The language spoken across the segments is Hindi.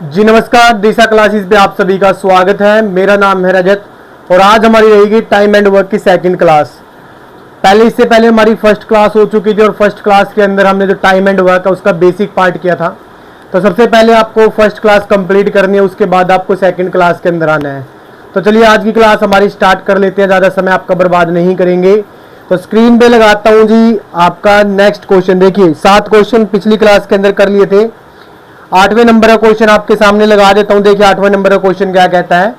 जी नमस्कार, दिशा क्लासेस पे आप सभी का स्वागत है। मेरा नाम है रजत और आज हमारी रहेगी टाइम एंड वर्क की सेकंड क्लास। इससे पहले हमारी फर्स्ट क्लास हो चुकी थी और फर्स्ट क्लास के अंदर हमने जो टाइम एंड वर्क है उसका बेसिक पार्ट किया था। तो सबसे पहले आपको फर्स्ट क्लास कंप्लीट करनी है, उसके बाद आपको सेकंड क्लास के अंदर आना है। तो चलिए आज की क्लास हमारी स्टार्ट कर लेते हैं, ज़्यादा समय आपका बर्बाद नहीं करेंगे। तो स्क्रीन पे लगाता हूँ जी आपका नेक्स्ट क्वेश्चन। देखिए 7 क्वेश्चन पिछली क्लास के अंदर कर लिए थे, 8वें नंबर का क्वेश्चन आपके सामने लगा देता हूं। देखिए 8वें नंबर का क्वेश्चन क्या कहता है,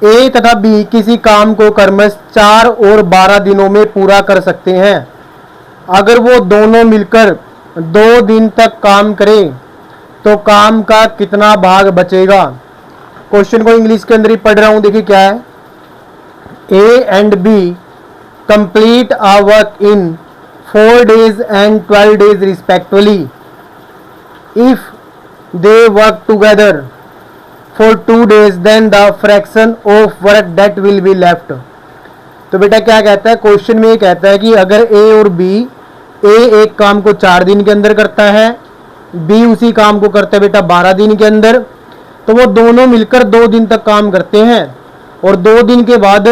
ए तथा बी किसी काम को क्रमश 4 और 12 दिनों में पूरा कर सकते हैं। अगर वो दोनों मिलकर 2 दिन तक काम करें तो काम का कितना भाग बचेगा। क्वेश्चन को इंग्लिश के अंदर ही पढ़ रहा हूं। देखिए क्या है, A and B complete a work in 4 days and 12 days respectively. If they work together for 2 days then the fraction of work that will be left. तो बेटा क्या कहता है, क्वेश्चन में ये कहता है कि अगर ए और बी, ए एक काम को 4 दिन के अंदर करता है, बी उसी काम को करता है बेटा 12 दिन के अंदर, तो वो दोनों मिलकर 2 दिन तक काम करते हैं और 2 दिन के बाद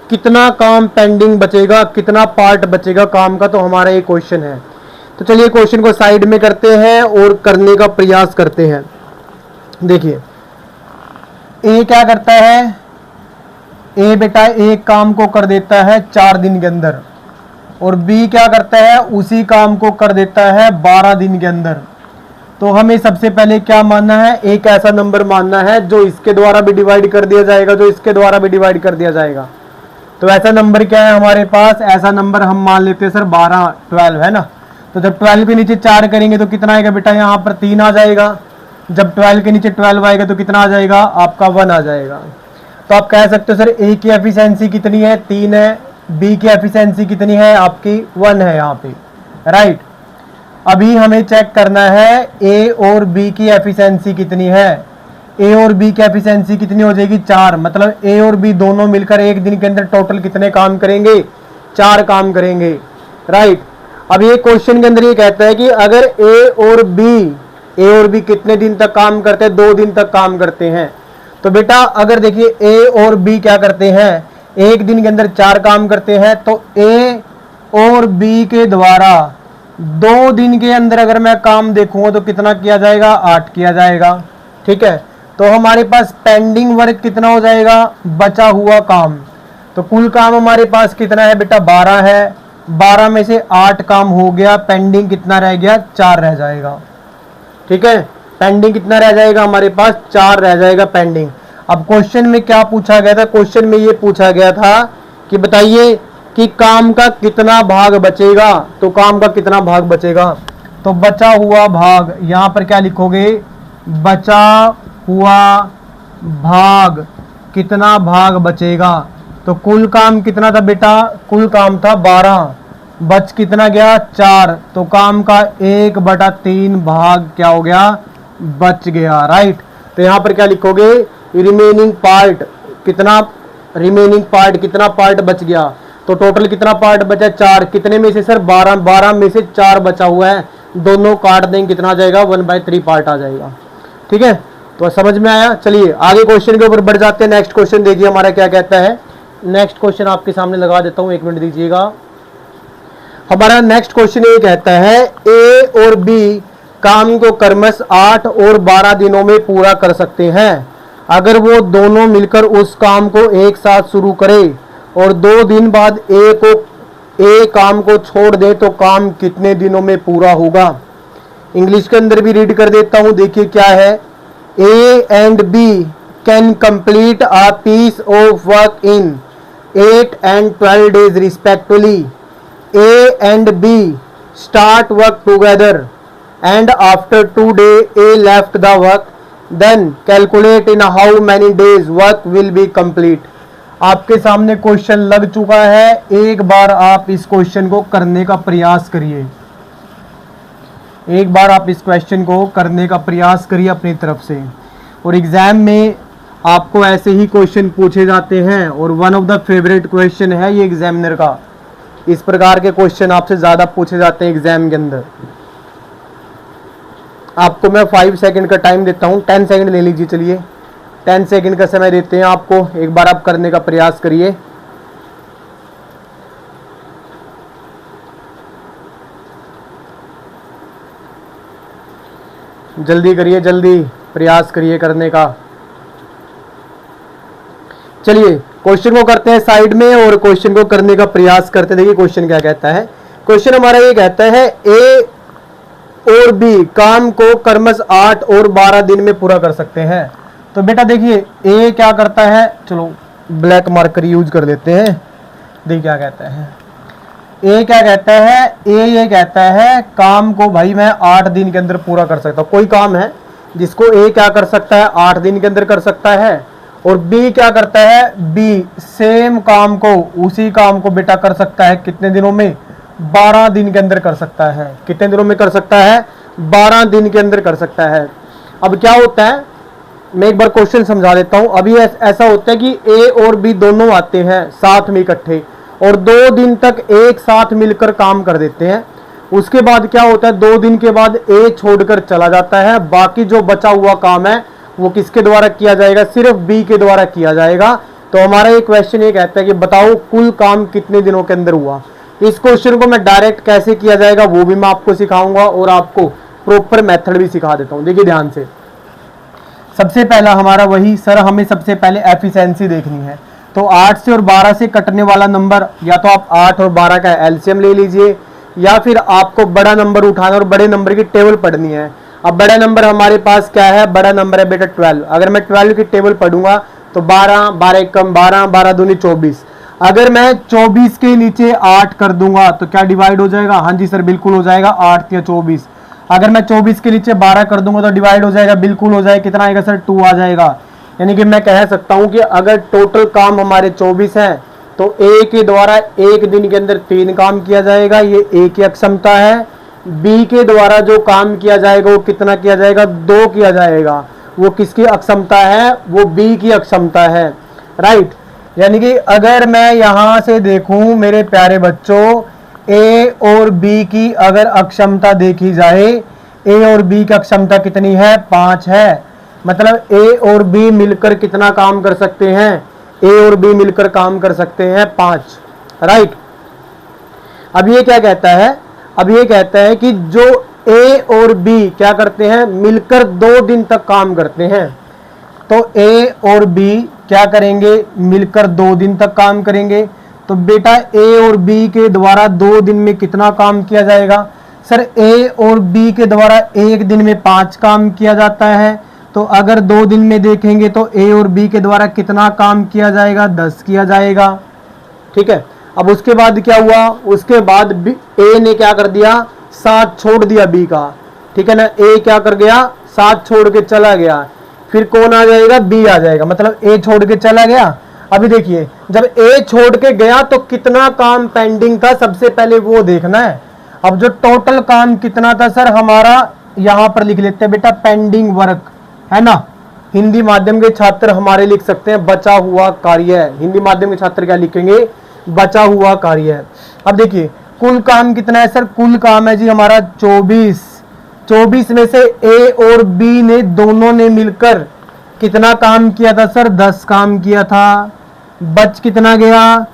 कितना काम पेंडिंग बचेगा, कितना पार्ट बचेगा काम का, तो हमारा ये क्वेश्चन है। तो चलिए क्वेश्चन को साइड में करते हैं और करने का प्रयास करते हैं। देखिए ए क्या करता है, ए बेटा एक काम को कर देता है 4 दिन के अंदर और बी क्या करता है, उसी काम को कर देता है 12 दिन के अंदर। तो हमें सबसे पहले क्या मानना है, एक ऐसा नंबर मानना है जो इसके द्वारा भी डिवाइड कर दिया जाएगा, जो इसके द्वारा भी डिवाइड कर दिया जाएगा। तो ऐसा नंबर क्या है हमारे पास, ऐसा नंबर हम मान लेते हैं सर 12, 12 है ना। तो जब 12 के नीचे 4 करेंगे तो कितना आएगा बेटा, यहाँ पर 3 आ जाएगा। जब 12 के नीचे 12 आएगा तो कितना आ जाएगा, आपका 1 आ जाएगा। तो आप कह सकते हो सर ए की एफिशिएंसी कितनी है, 3 है, बी की एफिशिएंसी कितनी है, आपकी 1 है यहाँ पे, राइट। अभी हमें चेक करना है ए और बी की एफिशिएंसी कितनी है। ए और बी की एफिशिएंसी कितनी हो जाएगी, 4। मतलब ए और बी दोनों मिलकर एक दिन के अंदर टोटल कितने काम करेंगे, 4 काम करेंगे, राइट। अब ये क्वेश्चन के अंदर ये कहता है कि अगर ए और बी कितने दिन तक काम करते हैं, 2 दिन तक काम करते हैं। तो बेटा अगर देखिए ए और बी क्या करते हैं, एक दिन के अंदर 4 काम करते हैं, तो ए और बी के द्वारा 2 दिन के अंदर अगर मैं काम देखूंगा तो कितना किया जाएगा, 8 किया जाएगा, ठीक है। तो हमारे पास पेंडिंग वर्क कितना हो जाएगा, बचा हुआ काम। तो कुल काम हमारे पास कितना है बेटा, 12 है, 12 में से 8 काम हो गया, पेंडिंग कितना रह गया, 4 रह जाएगा, ठीक है। पेंडिंग कितना रह जाएगा हमारे पास, 4 रह जाएगा पेंडिंग। अब क्वेश्चन में क्या पूछा गया था, क्वेश्चन में ये पूछा गया था कि बताइए कि काम का कितना भाग बचेगा। तो काम का कितना भाग बचेगा, तो बचा हुआ भाग, यहां पर क्या लिखोगे, बचा हुआ भाग, कितना भाग बचेगा। तो कुल काम कितना था बेटा, कुल काम था 12, बच कितना गया, 4। तो काम का 1/3 भाग क्या हो गया, बच गया, राइट। तो यहाँ पर क्या लिखोगे, रिमेनिंग पार्ट कितना, रिमेनिंग पार्ट कितना पार्ट बच गया। तो टोटल कितना पार्ट बचा, 4। कितने में से सर, 12, 12 में से 4 बचा हुआ है, दोनों काट देंगे, कितना आ जाएगा, 1/3 पार्ट आ जाएगा, ठीक है। तो समझ में आया। चलिए आगे क्वेश्चन के ऊपर बढ़ जाते हैं। नेक्स्ट क्वेश्चन देखिए हमारा क्या कहता है। नेक्स्ट क्वेश्चन आपके सामने लगा देता हूं, 1 मिनट दीजिएगा। हमारा नेक्स्ट क्वेश्चन ये कहता है, ए और बी काम को क्रमश 8 और 12 दिनों में पूरा कर सकते हैं। अगर वो दोनों मिलकर उस काम को एक साथ शुरू करें और 2 दिन बाद ए काम को छोड़ दे तो काम कितने दिनों में पूरा होगा। इंग्लिश के अंदर भी रीड कर देता हूं। देखिए क्या है, A and B can complete a piece of work in 8 and 12 days respectively. A and B start work together and after 2 days A left the work. Then calculate in how many days work will be complete. आपके सामने क्वेश्चन लग चुका है, एक बार आप इस क्वेश्चन को करने का प्रयास करिए, एक बार आप इस क्वेश्चन को करने का प्रयास करिए अपनी तरफ से। और एग्जाम में आपको ऐसे ही क्वेश्चन पूछे जाते हैं और one of the favourite question है ये एग्जामिनर का। इस प्रकार के क्वेश्चन आपसे ज़्यादा पूछे जाते हैं एग्जाम के अंदर। आपको मैं 5 सेकंड का टाइम देता हूँ, 10 सेकंड ले लीजिए। चलिए 10 सेकंड का समय देते हैं आपको, एक बार आप करने का प्रयास करिए। जल्दी करिए, जल्दी प्रयास करिए करने का। चलिए क्वेश्चन को करते हैं साइड में और क्वेश्चन को करने का प्रयास करते। देखिए क्वेश्चन क्या कहता है। क्वेश्चन हमारा ये कहता है ए और बी काम को क्रमश 8 और 12 दिन में पूरा कर सकते हैं। तो बेटा देखिए ए क्या करता है, चलो ब्लैक मार्कर यूज कर लेते हैं। देखिए क्या कहता है, ए क्या कहता है, ए ये कहता है काम को भाई मैं 8 दिन के अंदर पूरा कर सकता हूँ। कोई काम है जिसको ए क्या कर सकता है, 8 दिन के अंदर कर सकता है। और बी क्या करता है, बी सेम काम को, उसी काम को बेटा कर सकता है कितने दिनों में, 12 दिन के अंदर कर सकता है। कितने दिनों में कर सकता है, 12 दिन के अंदर कर सकता है। अब क्या होता है, मैं एक बार क्वेश्चन समझा देता हूं। अभी ऐसा होता है कि ए और बी दोनों आते हैं साथ में इकट्ठे और 2 दिन तक एक साथ मिलकर काम कर देते हैं। उसके बाद क्या होता है, 2 दिन के बाद ए छोड़कर चला जाता है। बाकी जो बचा हुआ काम है वो किसके द्वारा किया जाएगा, सिर्फ बी के द्वारा किया जाएगा। तो हमारा ये क्वेश्चन ये कहता है कि बताओ कुल काम कितने दिनों के अंदर हुआ। इस क्वेश्चन को मैं डायरेक्ट कैसे किया जाएगा वो भी मैं आपको सिखाऊंगा और आपको प्रॉपर मेथड भी सिखा देता हूं। देखिए ध्यान से, सबसे पहला हमारा वही सर, हमें सबसे पहले एफिशिएंसी देखनी है। तो 8 से और 12 से कटने वाला नंबर, या तो आप 8 और 12 का एलसीएम ले लीजिए या फिर आपको बड़ा नंबर उठाना और बड़े नंबर की टेबल पढ़नी है। अब बड़ा नंबर हमारे पास क्या है, बड़ा नंबर है बेटा 12। अगर मैं 12 की टेबल पढ़ूंगा तो 12, 12 एक कम 12, 12 दूनी 24। अगर मैं 24 के नीचे 8 कर दूंगा तो क्या डिवाइड हो जाएगा, हाँ जी सर बिल्कुल हो जाएगा, 8 या 24। अगर मैं 24 के नीचे 12 कर दूंगा तो डिवाइड हो जाएगा, बिल्कुल हो जाएगा। कितना आएगा सर, 2 आ जाएगा। यानी कि मैं कह सकता हूं कि अगर टोटल काम हमारे 24 है तो ए के द्वारा एक दिन के अंदर 3 काम किया जाएगा, ये ए की अक्षमता है। बी के द्वारा जो काम किया जाएगा वो कितना किया जाएगा, 2 किया जाएगा। वो किसकी अक्षमता है, वो बी की अक्षमता है, राइट। यानी कि अगर मैं यहां से देखूं मेरे प्यारे बच्चों, ए और बी की अगर अक्षमता देखी जाए, ए और बी की अक्षमता कितनी है, 5 है। मतलब ए और बी मिलकर कितना काम कर सकते हैं, ए और बी मिलकर काम कर सकते हैं 5, राइट। अब ये क्या कहता है, अब ये कहता है कि जो ए और बी क्या करते हैं, मिलकर 2 दिन तक काम करते हैं। तो ए और बी क्या करेंगे, मिलकर 2 दिन तक काम करेंगे। तो बेटा ए और बी के द्वारा 2 दिन में कितना काम किया जाएगा, सर ए और बी के द्वारा एक दिन में 5 काम किया जाता है। तो अगर 2 दिन में देखेंगे तो ए और बी के द्वारा कितना काम किया जाएगा, 10 किया जाएगा, ठीक है। अब उसके बाद क्या हुआ, उसके बाद ए ने क्या कर दिया, 7 छोड़ दिया बी का, ठीक है ना। ए क्या कर गया, 7 छोड़ के चला गया। फिर कौन आ जाएगा, बी आ जाएगा। मतलब ए छोड़ के चला गया। अभी देखिए जब ए छोड़ के गया तो कितना काम पेंडिंग था, सबसे पहले वो देखना है। अब जो टोटल काम कितना था सर हमारा, यहां पर लिख लेते हैं बेटा पेंडिंग वर्क, है ना। हिंदी माध्यम के छात्र हमारे लिख सकते हैं बचा हुआ कार्य। हिंदी माध्यम के छात्र क्या लिखेंगे, बचा हुआ कार्य। अब देखिए कुल काम कितना है सर, कुल काम है जी हमारा 24। 24 में से ए और बी ने दोनों ने मिलकर कितना काम किया था सर, 10 काम किया था। बच कितना गया,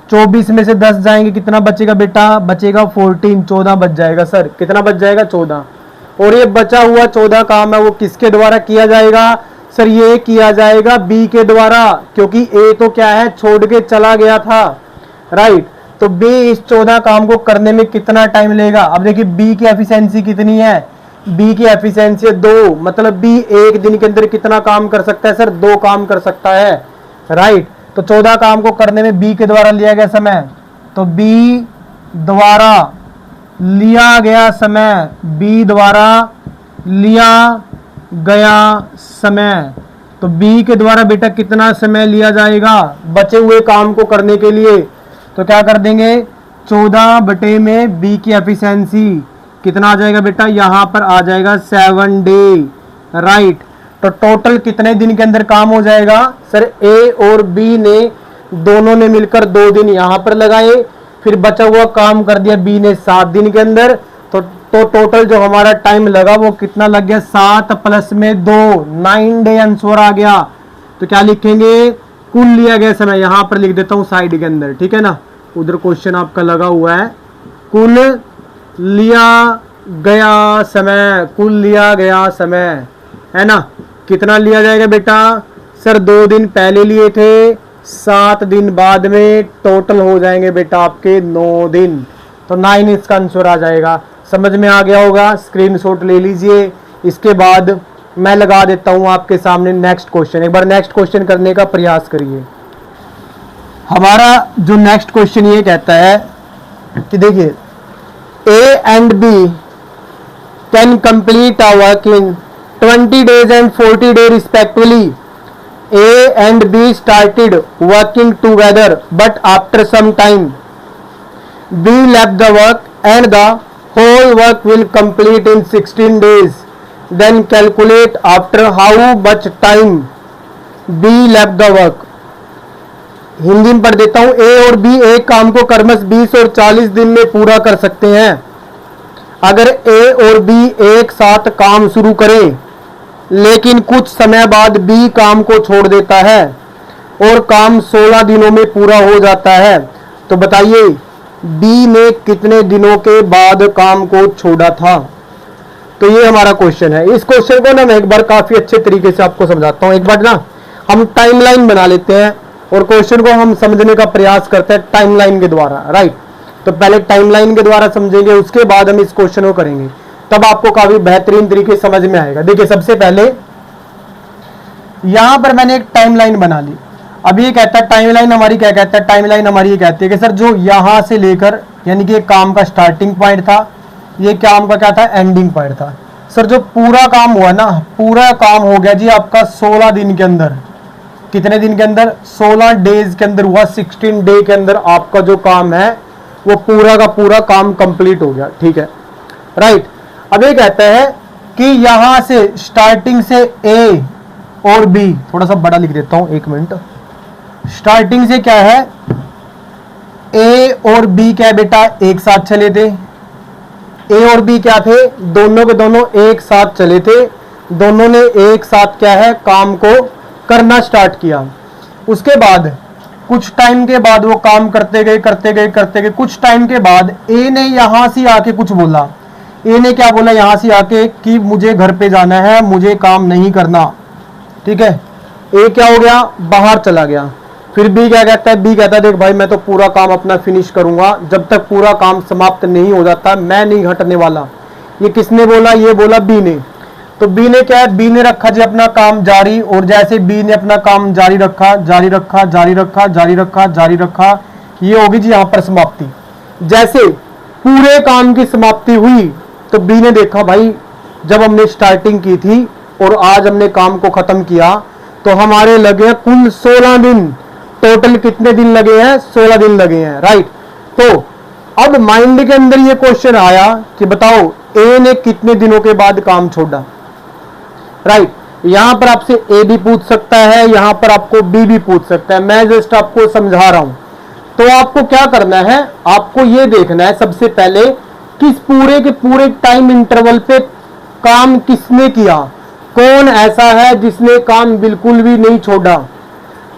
24 में से 10 जाएंगे कितना बचेगा बेटा, बचेगा 14, 14 बच जाएगा सर। कितना बच जाएगा, 14। और ये बचा हुआ 14 काम है वो किसके द्वारा किया जाएगा, सर ये किया जाएगा बी के द्वारा, क्योंकि ए तो क्या है छोड़ के चला गया था, राइट। तो बी इस 14 काम को करने में कितना टाइम लेगा। अब देखिए बी की एफिशिएंसी कितनी है, बी की एफिशिएंसी 2, मतलब बी एक दिन के अंदर कितना काम कर सकता है सर, 2 काम कर सकता है, राइट। तो 14 काम को करने में बी के द्वारा लिया गया समय, तो बी द्वारा लिया गया समय, बी द्वारा लिया गया समय, तो बी के द्वारा बेटा कितना समय लिया जाएगा बचे हुए काम को करने के लिए। तो क्या कर देंगे, 14 बटे में बी की एफिशिएंसी कितना आ जाएगा बेटा, यहां पर आ जाएगा 7 डे, राइट। तो टोटल कितने दिन के अंदर काम हो जाएगा सर, ए और बी ने दोनों ने मिलकर 2 दिन यहां पर लगाए, फिर बचा हुआ काम कर दिया बी ने 7 दिन के अंदर। तो तो टोटल जो हमारा टाइम लगा वो कितना लग गया, 7 प्लस में 2, 9 डे आंसर आ गया। तो क्या लिखेंगे, कुल लिया गया समय, यहां पर लिख देता हूं साइड के अंदर, ठीक है ना। उधर क्वेश्चन आपका लगा हुआ है, कुल लिया गया समय, कुल लिया गया समय, है ना। कितना लिया जाएगा बेटा, सर 2 दिन पहले लिए थे, 7 दिन बाद में, टोटल हो जाएंगे बेटा आपके 9 दिन। तो 9 इसका आंसर आ जाएगा। समझ में आ गया होगा, स्क्रीनशॉट ले लीजिए। इसके बाद मैं लगा देता हूं आपके सामने नेक्स्ट क्वेश्चन। एक बार नेक्स्ट क्वेश्चन करने का प्रयास करिए। हमारा जो नेक्स्ट क्वेश्चन ये कहता है कि देखिए, A and B can complete a work in 20 days and 40 days respectively. A and B started working together, but after some time, B left the work and the whole work will complete in 16 days. Then calculate after how much time B left the work. Hindi में पढ़ देता हूं। ए और बी एक काम को क्रमश 20 और 40 दिन में पूरा कर सकते हैं। अगर ए और बी एक साथ काम शुरू करें, लेकिन कुछ समय बाद बी काम को छोड़ देता है और काम 16 दिनों में पूरा हो जाता है, तो बताइए बी ने कितने दिनों के बाद काम को छोड़ा था। तो ये हमारा क्वेश्चन है। इस क्वेश्चन को ना मैं एक बार काफी अच्छे तरीके से आपको समझाता हूं। एक बार ना हम टाइमलाइन बना लेते हैं और क्वेश्चन को हम समझने का प्रयास करते हैं टाइमलाइन के द्वारा, राइट। तो पहले टाइमलाइन के द्वारा समझेंगे, उसके बाद हम इस क्वेश्चन को करेंगे, तब आपको काफी बेहतरीन तरीके समझ में आएगा। देखिए, सबसे पहले यहां पर मैंने एक टाइमलाइन बना ली। अब ये कहता है टाइमलाइन हमारी क्या कहता है, टाइमलाइन हमारी ये कहती है कि सर जो यहां से लेकर, यानी कि काम का स्टार्टिंग पॉइंट था, ये काम का क्या था, एंडिंग पॉइंट था। सर जो पूरा काम हुआ ना, पूरा काम हो गया जी आपका 16 दिन के अंदर। कितने दिन के अंदर, 16 डेज के अंदर हुआ। 16 डे के अंदर आपका जो काम है वो पूरा का पूरा काम कंप्लीट हो गया, ठीक है, राइट। अब ये कहता है कि यहां से स्टार्टिंग से ए और बी, थोड़ा सा बड़ा लिख देता हूं, 1 मिनट। स्टार्टिंग से क्या है, ए और बी क्या है बेटा, एक साथ चले थे। ए और बी क्या थे, दोनों के दोनों एक साथ चले थे। दोनों ने एक साथ क्या है, काम को करना स्टार्ट किया। उसके बाद कुछ टाइम के बाद वो काम करते गए करते गए करते गए। कुछ टाइम के बाद ए ने यहां से आके कुछ बोला। ए ने क्या बोला यहां से आके कि मुझे घर पे जाना है, मुझे काम नहीं करना, ठीक है। ए क्या हो गया, बाहर चला गया। फिर बी क्या कहता है, बी कहता है देख भाई मैं तो पूरा काम अपना फिनिश करूंगा, जब तक पूरा काम समाप्त नहीं हो जाता मैं नहीं हटने वाला। ये किसने बोला, ये बोला बी ने। तो बी ने क्या है, बी ने रखा जी अपना काम जारी, और जैसे बी ने अपना काम जारी रखा, जारी रखा, जारी रखा, जारी रखा, जारी रखा, ये होगी जी यहां पर समाप्ति। जैसे पूरे काम की समाप्ति हुई तो बी ने देखा भाई जब हमने स्टार्टिंग की थी और आज हमने काम को खत्म किया तो हमारे लगे कुल 16 दिन। टोटल कितने दिन लगे हैं, 16 दिन लगे हैं, राइट। तो अब माइंड के अंदर ये क्वेश्चन आया कि बताओ ए ने कितने दिनों के बाद काम छोड़ा, राइट। यहां पर आपसे ए भी पूछ सकता है, यहां पर आपको बी भी पूछ सकता है। मैं जस्ट आपको समझा रहा हूं। तो आपको क्या करना है, आपको ये देखना है सबसे पहले किस पूरे के पूरे टाइम इंटरवल पे काम किसने किया, कौन ऐसा है जिसने काम बिल्कुल भी नहीं छोड़ा।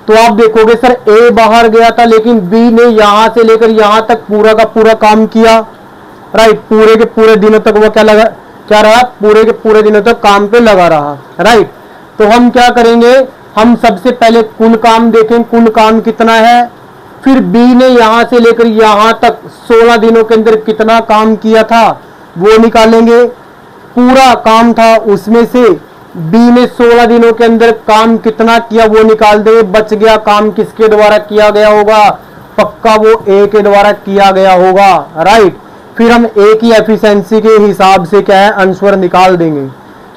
तो आप देखोगे सर ए बाहर गया था लेकिन बी ने यहां से लेकर यहां तक पूरा का पूरा काम किया, राइट। पूरे के पूरे दिनों तक वो क्या रहा, पूरे के पूरे दिनों तक काम पे लगा रहा, राइट। तो हम क्या करेंगे, हम सबसे पहले कुल काम देखें, कुल काम कितना है। फिर बी ने यहां से लेकर यहां तक 16 दिनों के अंदर कितना काम किया था वो निकालेंगे। पूरा काम था उसमें से बी ने 16 दिनों के अंदर काम कितना किया वो निकाल देंगे। बच गया काम किसके द्वारा किया गया होगा, पक्का वो ए के द्वारा किया गया होगा, राइट। फिर हम ए की एफिशिएंसी के हिसाब से क्या है आंसर निकाल देंगे।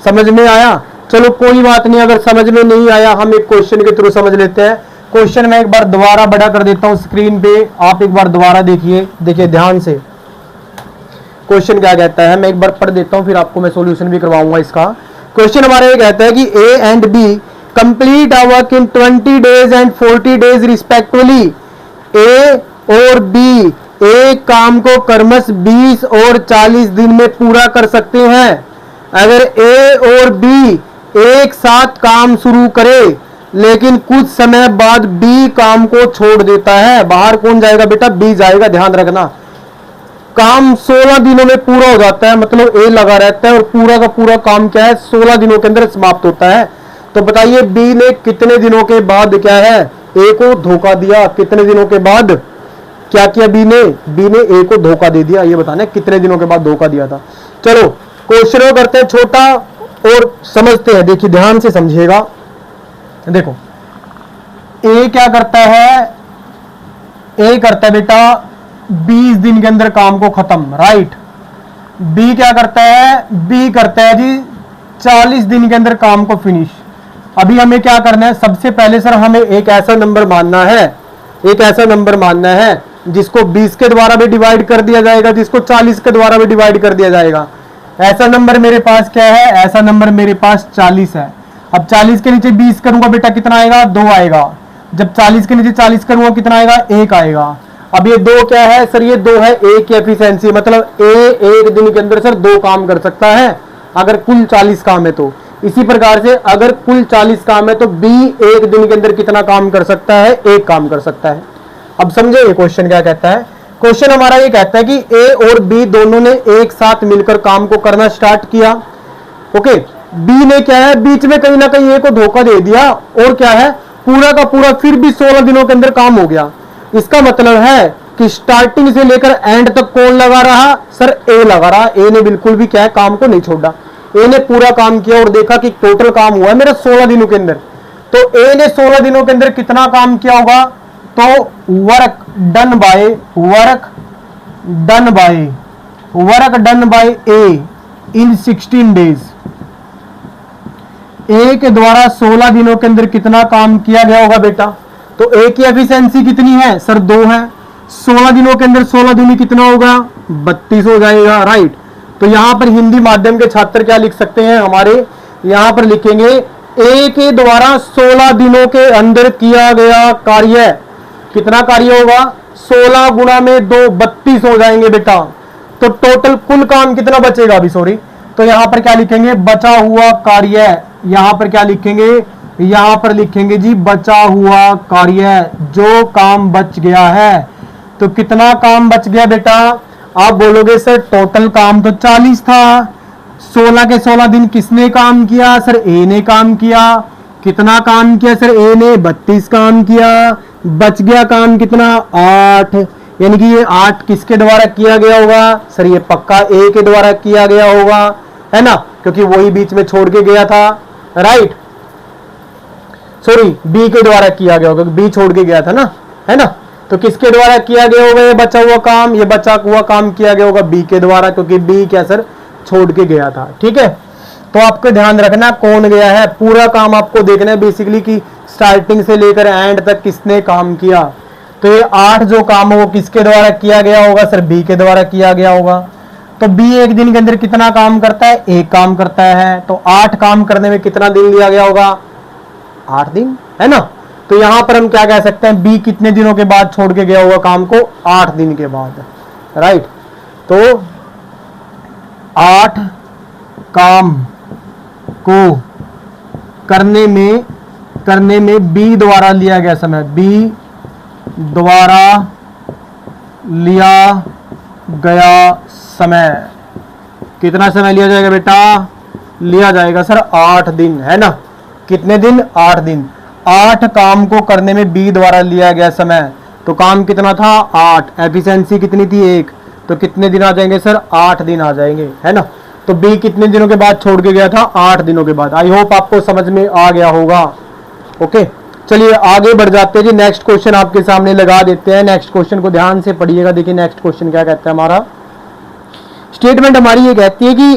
समझ में आया, चलो कोई बात नहीं, अगर समझ में नहीं आया हम एक क्वेश्चन के थ्रू समझ लेते हैं। क्वेश्चन मैं एक बार दोबारा बड़ा कर देता हूं स्क्रीन पे, आप एक बार दोबारा देखिए, देखिए ध्यान से क्वेश्चन क्या कहता है। मैं एक बार पढ़ देता हूं फिर आपको मैं सॉल्यूशन भी करवाऊंगा इसका। क्वेश्चन हमारा ये कहता है कि A and B complete a work in 20 days and 40 days respectively. A और बी एक काम को क्रमश 20 और 40 दिन में पूरा कर सकते हैं। अगर ए और बी एक साथ काम शुरू करे लेकिन कुछ समय बाद बी काम को छोड़ देता है, बाहर कौन जाएगा बेटा? बी जाएगा, ध्यान रखना। काम 16 दिनों में पूरा हो जाता है, मतलब ए लगा रहता है और पूरा का पूरा काम क्या है 16 दिनों के अंदर समाप्त होता है। तो बताइए बी ने कितने दिनों के बाद क्या है ए को धोखा दिया? कितने दिनों के बाद क्या किया बी ने? बी ने ए को धोखा दे दिया। ये बताना कितने दिनों के बाद धोखा दिया था। चलो क्वेश्चन करते हैं छोटा और समझते हैं। देखिए ध्यान से समझिएगा। देखो ए क्या करता है? ए करता है बेटा 20 दिन के अंदर काम को खत्म, राइट। बी क्या करता है? बी करता है जी 40 दिन के अंदर काम को फिनिश। अभी हमें क्या करना है? सबसे पहले सर हमें एक ऐसा नंबर मानना है, एक ऐसा नंबर मानना है जिसको 20 के द्वारा भी डिवाइड कर दिया जाएगा, जिसको 40 के द्वारा भी डिवाइड कर दिया जाएगा। ऐसा नंबर मेरे पास क्या है? ऐसा नंबर मेरे पास 40 है। अब 40 के नीचे 20 करूंगा बेटा कितना आएगा? 2 आएगा। जब 40 के नीचे 40 करूंगा कितना आएगा? 1 आएगा। अब ये 2 क्या है सर? ये 2 है ए की एफिशिएंसी, मतलब ए एक दिन के अंदर सर 2 काम कर सकता है अगर कुल 40 काम है तो। इसी प्रकार से अगर कुल 40 काम है तो बी एक दिन के अंदर कितना काम कर सकता है? 1 काम कर सकता है। अब समझे ये क्वेश्चन क्या कहता है? क्वेश्चन हमारा ये कहता है कि ए और बी दोनों ने एक साथ मिलकर काम को करना स्टार्ट किया। ओके, बी ने क्या है बीच में कहीं ना कहीं ए को धोखा दे दिया और क्या है पूरा का पूरा फिर भी 16 दिनों के अंदर काम हो गया। इसका मतलब है कि स्टार्टिंग से लेकर एंड तक कौन लगा रहा? सर ए लगा रहा। ए ने बिल्कुल भी क्या है काम को नहीं छोड़ा। ए ने पूरा काम किया और देखा कि टोटल काम हुआ है मेरा 16 दिनों के अंदर। तो ए ने 16 दिनों के अंदर कितना काम किया होगा? तो work done by A in 16 days. A के द्वारा 16 दिनों के अंदर कितना काम किया गया होगा बेटा? तो ए की एफिशिएंसी कितनी है सर? 2 है। 16 दिनों के अंदर 16 दूनी कितना होगा? 32 हो जाएगा, राइट। तो यहां पर हिंदी माध्यम के छात्र क्या लिख सकते हैं हमारे? यहां पर लिखेंगे ए के द्वारा 16 दिनों के अंदर किया गया कार्य कितना कार्य होगा? 16 गुणा में 2 32 हो जाएंगे बेटा। तो टोटल कुल काम कितना बचेगा अभी? सॉरी, तो यहां पर क्या लिखेंगे? बचा हुआ कार्य। यहां पर क्या लिखेंगे? यहां पर लिखेंगे जी बचा हुआ कार्य, जो काम बच गया है। तो कितना काम बच गया बेटा? आप बोलोगे सर टोटल काम तो 40 था, 16 के 16 दिन किसने काम किया? सर ए ने काम किया। कितना काम किया सर? ए ने 32 काम किया। बच गया काम कितना? 8। यानी कि ये 8 किसके द्वारा किया गया होगा? सर ये पक्का ए के द्वारा किया गया होगा, है ना, क्योंकि वही बीच में छोड़ के गया था, राइट। सॉरी, बी के द्वारा किया गया होगा, बी छोड़ के गया था ना, है ना। तो किसके द्वारा किया गया होगा ये बचा हुआ काम? ये बचा हुआ काम किया गया होगा बी के द्वारा, क्योंकि बी क्या सर छोड़ के गया था। ठीक है, तो आपको ध्यान रखना कौन गया है, पूरा काम आपको देखना है बेसिकली कि स्टार्टिंग से लेकर एंड तक किसने काम किया। तो ये 8 जो काम है वो किसके द्वारा किया गया होगा? सर बी के द्वारा किया गया होगा। तो बी एक दिन के अंदर कितना काम करता है? 1 काम करता है। तो 8 काम करने में कितना दिन लिया गया होगा? 8 दिन, है ना। तो यहां पर हम क्या कह सकते हैं? बी कितने दिनों के बाद छोड़ के गया होगा काम को? 8 दिन के बाद, राइट। तो 8 काम को करने में बी द्वारा लिया गया समय, बी द्वारा लिया गया समय कितना समय लिया जाएगा बेटा? लिया जाएगा सर 8 दिन, है ना। कितने दिन? 8 दिन। 8 काम को करने में बी द्वारा लिया गया समय, तो काम कितना था? 8। एफिशिएंसी कितनी थी? 1। तो कितने दिन आ जाएंगे सर? 8 दिन आ जाएंगे, है ना। तो बी कितने दिनों के बाद छोड़ के गया था? 8 दिनों के बाद। आई होप आपको समझ में आ गया होगा। ओके, चलिए आगे बढ़ जाते हैं जी। नेक्स्ट क्वेश्चन आपके सामने लगा देते हैं। नेक्स्ट क्वेश्चन को ध्यान से पढ़िएगा। देखिए नेक्स्ट क्वेश्चन क्या कहता है हमारा। स्टेटमेंट हमारी ये कहती है कि,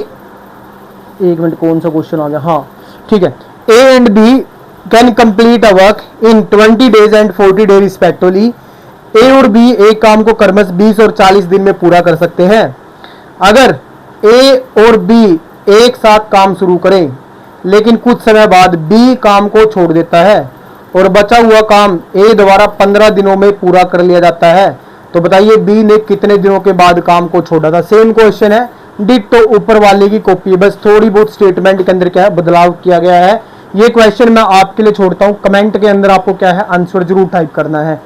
एक मिनट, कौन सा क्वेश्चन आ गया? हाँ ठीक है। A and B can complete a work in 20 days and 40 days respectively. A और बी एक काम को क्रमश 20 और 40 दिन में पूरा कर सकते हैं। अगर ए और बी एक साथ काम शुरू करें लेकिन कुछ समय बाद बी काम को छोड़ देता है और बचा हुआ काम ए द्वारा 15 दिनों में पूरा कर लिया जाता है, तो बताइए बी ने कितने दिनों के बाद काम को छोड़ा था। सेम क्वेश्चन है, डिट्टो ऊपर वाले की कॉपी, बस थोड़ी बहुत स्टेटमेंट के अंदर क्या है बदलाव किया गया है। ये क्वेश्चन मैं आपके लिए छोड़ता हूं, कमेंट के अंदर आपको क्या है आंसर जरूर टाइप करना है।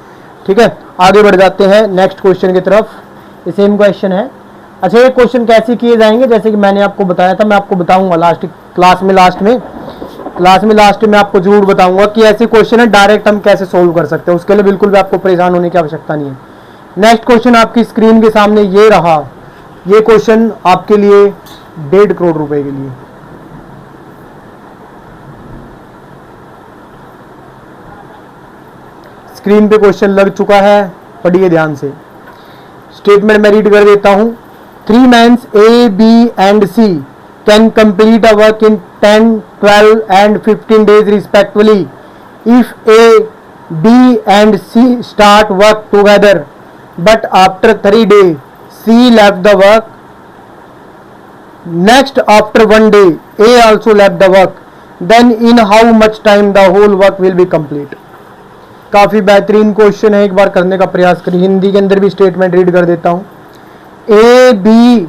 ठीक है, आगे बढ़ जाते हैं नेक्स्ट क्वेश्चन की तरफ। सेम क्वेश्चन है। अच्छा, ये क्वेश्चन कैसे किए जाएंगे, जैसे कि मैंने आपको बताया था, मैं आपको बताऊंगा लास्ट क्लास में लास्ट में आपको जरूर बताऊंगा कि ऐसे क्वेश्चन है डायरेक्ट हम कैसे सोल्व कर सकते हैं। उसके लिए बिल्कुल भी आपको परेशान होने की आवश्यकता नहीं है। नेक्स्ट क्वेश्चन आपकी स्क्रीन के सामने ये रहा। ये क्वेश्चन आपके लिए 1.5 करोड़ रुपए के लिए। स्क्रीन पे क्वेश्चन लग चुका है, पढ़िए ध्यान से। स्टेटमेंट मैं रीड कर देता हूं। 3 men A, B and C can complete a work in 10, 12 and 15 days respectively. If A, B and C start work together, but after 3 days C left the work. Next, after 1 day A also left the work. Then in how much time the whole work will be complete? काफी बेहतरीन क्वेश्चन है, एक बार करने का प्रयास करिए। हिंदी के अंदर भी स्टेटमेंट रीड कर देता हूं। ए, बी,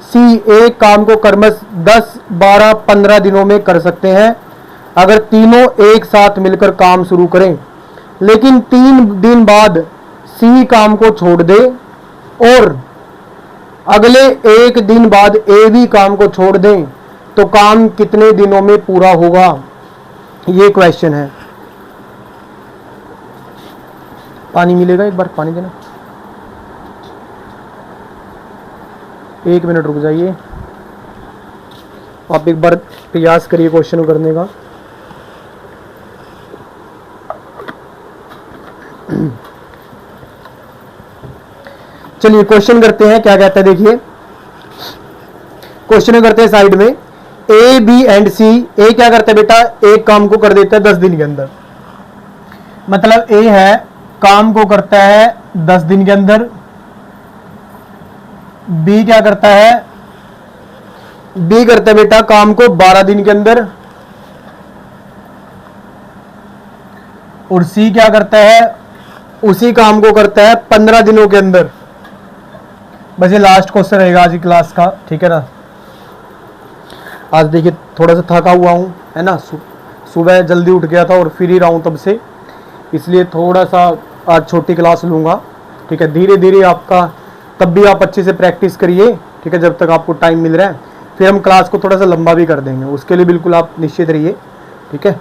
सी एक काम को क्रमश 10, 12, 15 दिनों में कर सकते हैं अगर तीनों एक साथ मिलकर काम शुरू करें, लेकिन 3 दिन बाद सी काम को छोड़ दे और अगले 1 दिन बाद ए भी काम को छोड़ दें तो काम कितने दिनों में पूरा होगा, ये क्वेश्चन है। पानी मिलेगा, एक बार पानी देना। 1 मिनट रुक जाइए, आप एक बार प्रयास करिए क्वेश्चन करने का। चलिए क्वेश्चन करते हैं, क्या कहता है देखिए। क्वेश्चन करते हैं साइड में। ए, बी एंड सी, ए क्या करता है बेटा, एक काम को कर देता है 10 दिन के अंदर। मतलब ए है काम को करता है 10 दिन के अंदर। बी क्या करता है, बी करता है बेटा काम को 12 दिन के अंदर। और सी क्या करता है, उसी काम को करता है 15 दिनों के अंदर। बस ये लास्ट क्वेश्चन रहेगा आज की क्लास का, ठीक है ना। आज देखिए थोड़ा सा थका हुआ हूं, है ना, सुबह जल्दी उठ गया था और फिर ही रहा हूं तब से, इसलिए थोड़ा सा आज छोटी क्लास लूँगा। ठीक है, धीरे धीरे आपका, तब भी आप अच्छे से प्रैक्टिस करिए, ठीक है, जब तक आपको टाइम मिल रहा है। फिर हम क्लास को थोड़ा सा लंबा भी कर देंगे, उसके लिए बिल्कुल आप निश्चित रहिए। ठीक है,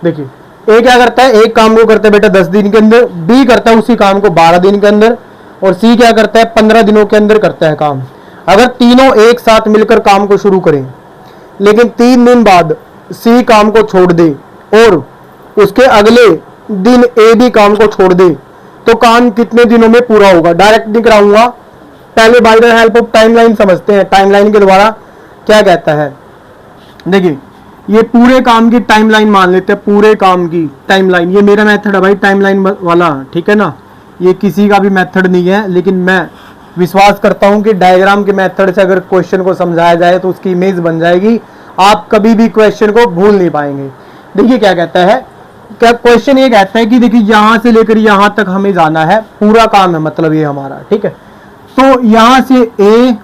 देखिए ए क्या करता है, एक काम को करता है बेटा 10 दिन के अंदर। बी करता है उसी काम को 12 दिन के अंदर। और सी क्या करता है, 15 दिनों के अंदर करता है काम। अगर तीनों एक साथ मिलकर काम को शुरू करें, लेकिन 3 दिन बाद सी काम को छोड़ दे और उसके अगले दिन ए भी काम को छोड़ दे तो काम कितने दिनों में पूरा होगा। डायरेक्ट नहीं कराऊंगा, पहले by the help of timeline समझते हैं। टाइमलाइन के द्वारा क्या कहता है, देखिए ये पूरे काम की टाइमलाइन मान लेते हैं, पूरे काम की टाइमलाइन। ये मेरा मेथड है भाई टाइमलाइन वाला, ठीक है ना, ये किसी का भी मेथड नहीं है, लेकिन मैं विश्वास करता हूं कि डायग्राम के मेथड से अगर क्वेश्चन को समझाया जाए तो उसकी इमेज बन जाएगी, आप कभी भी क्वेश्चन को भूल नहीं पाएंगे। देखिए क्या कहता है, क्या क्वेश्चन ये कहता है कि देखिए यहां से लेकर यहां तक हमें जाना है, पूरा काम है मतलब ये हमारा, ठीक है। तो यहां से ए,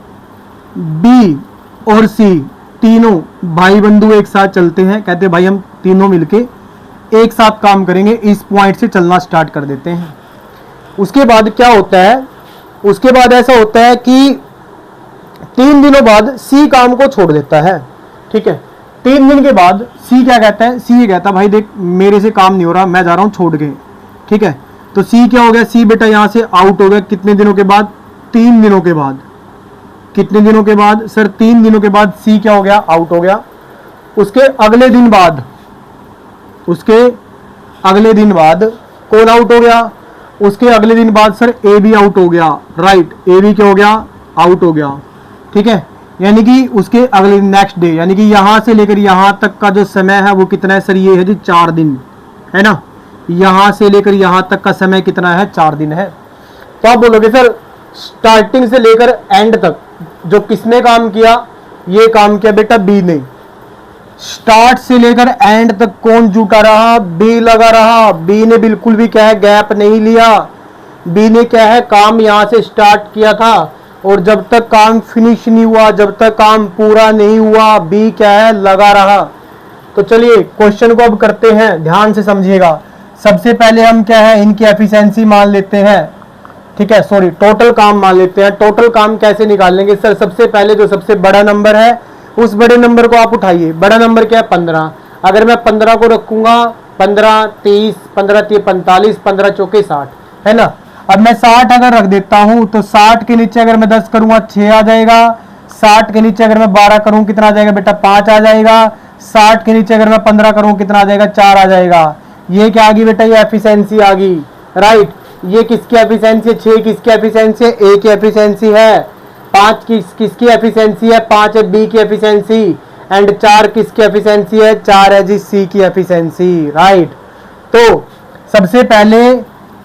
बी और सी तीनों भाई बंधु एक साथ चलते हैं। कहते हैं भाई हम तीनों मिलके एक साथ काम करेंगे, इस पॉइंट से चलना स्टार्ट कर देते हैं। उसके बाद क्या होता है, उसके बाद ऐसा होता है कि 3 दिनों बाद सी काम को छोड़ देता है, ठीक है। 3 दिन के बाद सी क्या कहता है, सी ये कहता है भाई देख मेरे से काम नहीं हो रहा, मैं जा रहा हूं छोड़ के, ठीक है। तो सी क्या हो गया, सी बेटा यहां से आउट हो गया। कितने दिनों के बाद, 3 दिनों के बाद। कितने दिनों के बाद सर, 3 दिनों के बाद सी क्या हो गया, आउट हो गया। उसके अगले दिन बाद, उसके अगले दिन बाद कौन आउट हो गया, उसके अगले दिन बाद सर ए भी आउट हो गया, राइट, ए भी क्या हो गया, आउट हो गया, ठीक है। यानी कि उसके अगले नेक्स्ट डे, यानी कि यहां से लेकर यहां तक का जो समय है वो कितना है सर, ये है जी 4 दिन, है ना। यहां से लेकर यहां तक का समय कितना है, 4 दिन है। तो आप बोलोगे सर स्टार्टिंग से लेकर एंड तक जो किसने काम किया, ये काम किया बेटा बी ने। स्टार्ट से लेकर एंड तक कौन जुटा रहा, बी लगा रहा। बी ने बिल्कुल भी क्या है गैप नहीं लिया। बी ने क्या है काम यहाँ से स्टार्ट किया था और जब तक काम फिनिश नहीं हुआ, जब तक काम पूरा नहीं हुआ, बी क्या है लगा रहा। तो चलिए क्वेश्चन को अब करते हैं, ध्यान से समझिएगा। सबसे पहले हम क्या है इनकी एफिशिएंसी मान लेते हैं, ठीक है, सॉरी टोटल काम मान लेते हैं। टोटल काम कैसे निकालेंगे सर? सबसे पहले जो सबसे बड़ा नंबर है उस बड़े नंबर को आप उठाइए। बड़ा नंबर क्या है 15। अगर मैं 15 को रखूंगा 15 30 15 30 45 15 चौके 60 है ना। अब मैं 60 अगर रख देता हूं तो 60 के नीचे अगर मैं 10 करूंगा 6 आ जाएगा। 60 के नीचे अगर मैं 12 करूं कितना आ जाएगा बेटा 5 आ जाएगा। 60 के नीचे अगर मैं 15 करूं कितना आ जाएगा 4 आ जाएगा। ये क्या आ गई बेटा? ये एफिशिएंसी आ गई, राइट। ये किसकी एफिशिएंसी है? 6 किसकी एफिशिएंसी है? ए की एफिशिएंसी है। 5 किसकी एफिशिएंसी है? 5 है बी की एफिशिएंसी। एंड 4 किसकी एफिशिएंसी है? 4 है जी सी की एफिशिएंसी, राइट। तो सबसे पहले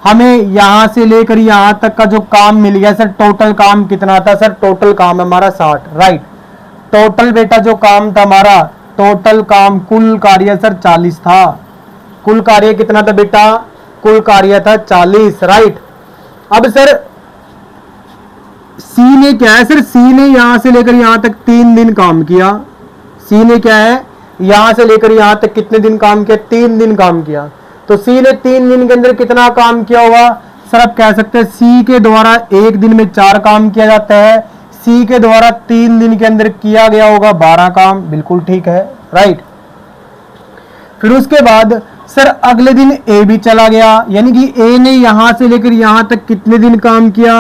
हमें यहां से लेकर यहां तक का जो काम मिल गया सर, टोटल काम कितना था सर? टोटल काम हमारा 60, राइट। टोटल बेटा जो काम था हमारा, टोटल काम कुल कार्य सर 40 था। कुल कार्य कितना था बेटा? कुल कार्य था 40, राइट। अब सर सी ने क्या है सर? सी ने यहां से लेकर यहां तक 3 दिन काम किया। सी ने क्या है यहां से लेकर यहां तक कितने दिन काम किया? 3 दिन काम किया। तो सी ने 3 दिन के अंदर कितना काम किया होगा सर? आप कह सकते हैं सी के द्वारा एक दिन में 4 काम किया जाता है, सी के द्वारा 3 दिन के अंदर किया गया होगा 12 काम। बिल्कुल ठीक है, राइट। फिर उसके बाद सर अगले दिन ए भी चला गया, यानी कि ए ने यहां से लेकर यहां तक कितने दिन काम किया?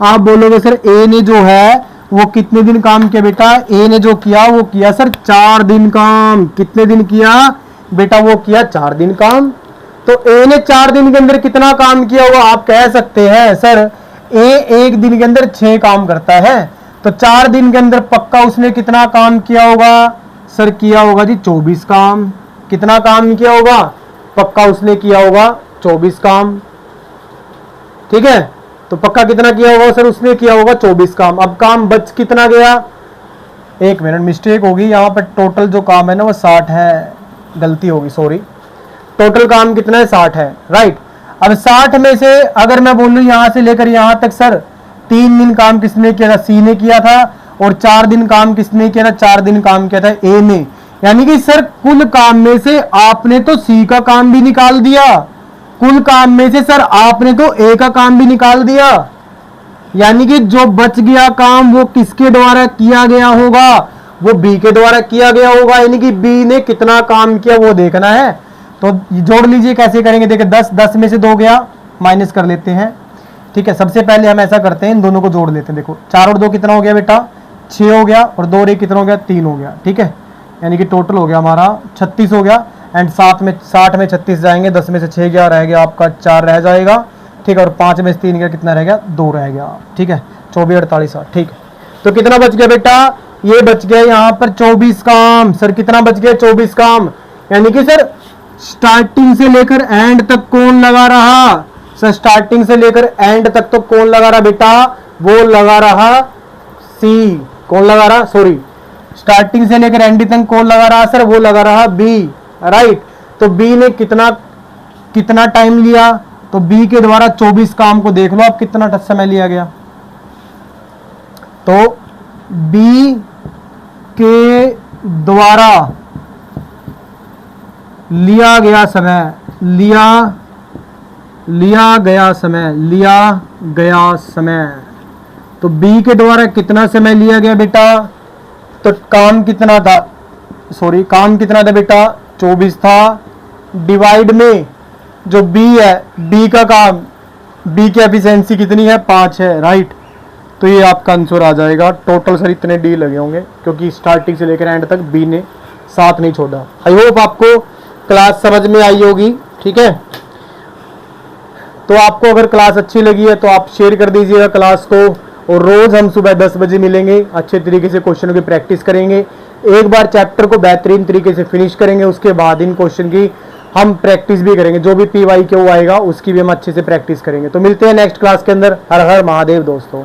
आप बोलोगे सर ए ने जो है वो कितने दिन काम किया बेटा? ए ने जो किया वो किया सर 4 दिन काम। कितने दिन किया बेटा? वो किया 4 दिन काम। तो ए ने 4 दिन के अंदर कितना काम किया होगा? आप कह सकते हैं सर ए एक दिन के अंदर 6 काम करता है, तो 4 दिन के अंदर पक्का उसने कितना काम किया होगा सर? किया होगा जी 24 काम। कितना काम किया होगा? पक्का उसने किया होगा 24 काम, ठीक है। तो पक्का कितना किया होगा सर? उसने किया होगा 24 काम। अब काम बच कितना गया? एक मिनट, मिस्टेक होगी यहाँ पर। टोटल जो काम है ना वो 60 है, गलती होगी, सॉरी। टोटल काम कितना है? 60 है, राइट। अब 60 में से अगर मैं बोलूं यहां से लेकर यहां तक सर 3 दिन काम किसने किया था? सी ने किया था। और 4 दिन काम किसने किया था? 4 दिन काम किया था ए ने। यानी कि सर कुल काम में से आपने तो सी का काम भी निकाल दिया, कुल काम में से सर आपने तो ए का काम भी निकाल दिया। यानी कि जो बच गया काम वो किसके द्वारा किया गया होगा? वो बी के द्वारा किया गया होगा। यानी कि बी ने कितना काम किया वो देखना है। तो जोड़ लीजिए, कैसे करेंगे? देखिए 10 में से 2 गया, माइनस कर लेते हैं, ठीक है। सबसे पहले हम ऐसा करते हैं, इन दोनों को जोड़ लेते हैं। देखो 4 और 2 कितना हो गया बेटा? 6 हो गया। और 2 और 1 कितना हो गया? 3 हो गया, ठीक है। यानी कि टोटल हो गया हमारा 36 हो गया। एंड 60 में 36 जाएंगे, 10 में से 6 गया, रह गया आपका 4 रह जाएगा, ठीक है। और 5 में से 3 गया, कितना रह गया? 2 रह गया, ठीक है। 24 48 60, ठीक है। तो कितना बच गया बेटा? ये बच गया यहाँ पर 24 काम। सर कितना बच गया? 24 काम। यानी कि सर स्टार्टिंग से लेकर एंड तक कौन लगा रहा? सर स्टार्टिंग से लेकर एंड तक तो कौन लगा रहा बेटा? वो लगा रहा सी। कौन लगा रहा? सॉरी, स्टार्टिंग से लेकर एंड तक कौन लगा रहा सर? वो लगा रहा बी, राइट। तो बी ने कितना टाइम लिया? तो बी के द्वारा 24 काम को देख लो आप कितना समय लिया गया। तो बी के द्वारा लिया गया समय तो बी के द्वारा कितना समय लिया गया बेटा? तो काम कितना था? सॉरी, काम कितना था बेटा? 24 था। डिवाइड में जो बी है, बी का काम, बी की एफिशिएंसी कितनी है? 5 है, राइट। तो ये आपका आंसर आ जाएगा। टोटल सर इतने डी लगे होंगे क्योंकि स्टार्टिंग से लेकर एंड तक बी ने साथ नहीं छोड़ा। आई होप आपको क्लास समझ में आई होगी, ठीक है। तो आपको अगर क्लास अच्छी लगी है तो आप शेयर कर दीजिएगा क्लास को। और रोज हम सुबह 10 बजे मिलेंगे, अच्छे तरीके से क्वेश्चनों की प्रैक्टिस करेंगे। एक बार चैप्टर को बेहतरीन तरीके से फिनिश करेंगे, उसके बाद इन क्वेश्चन की हम प्रैक्टिस भी करेंगे। जो भी PYQ आएगा उसकी भी हम अच्छे से प्रैक्टिस करेंगे। तो मिलते हैं नेक्स्ट क्लास के अंदर। हर हर महादेव दोस्तों।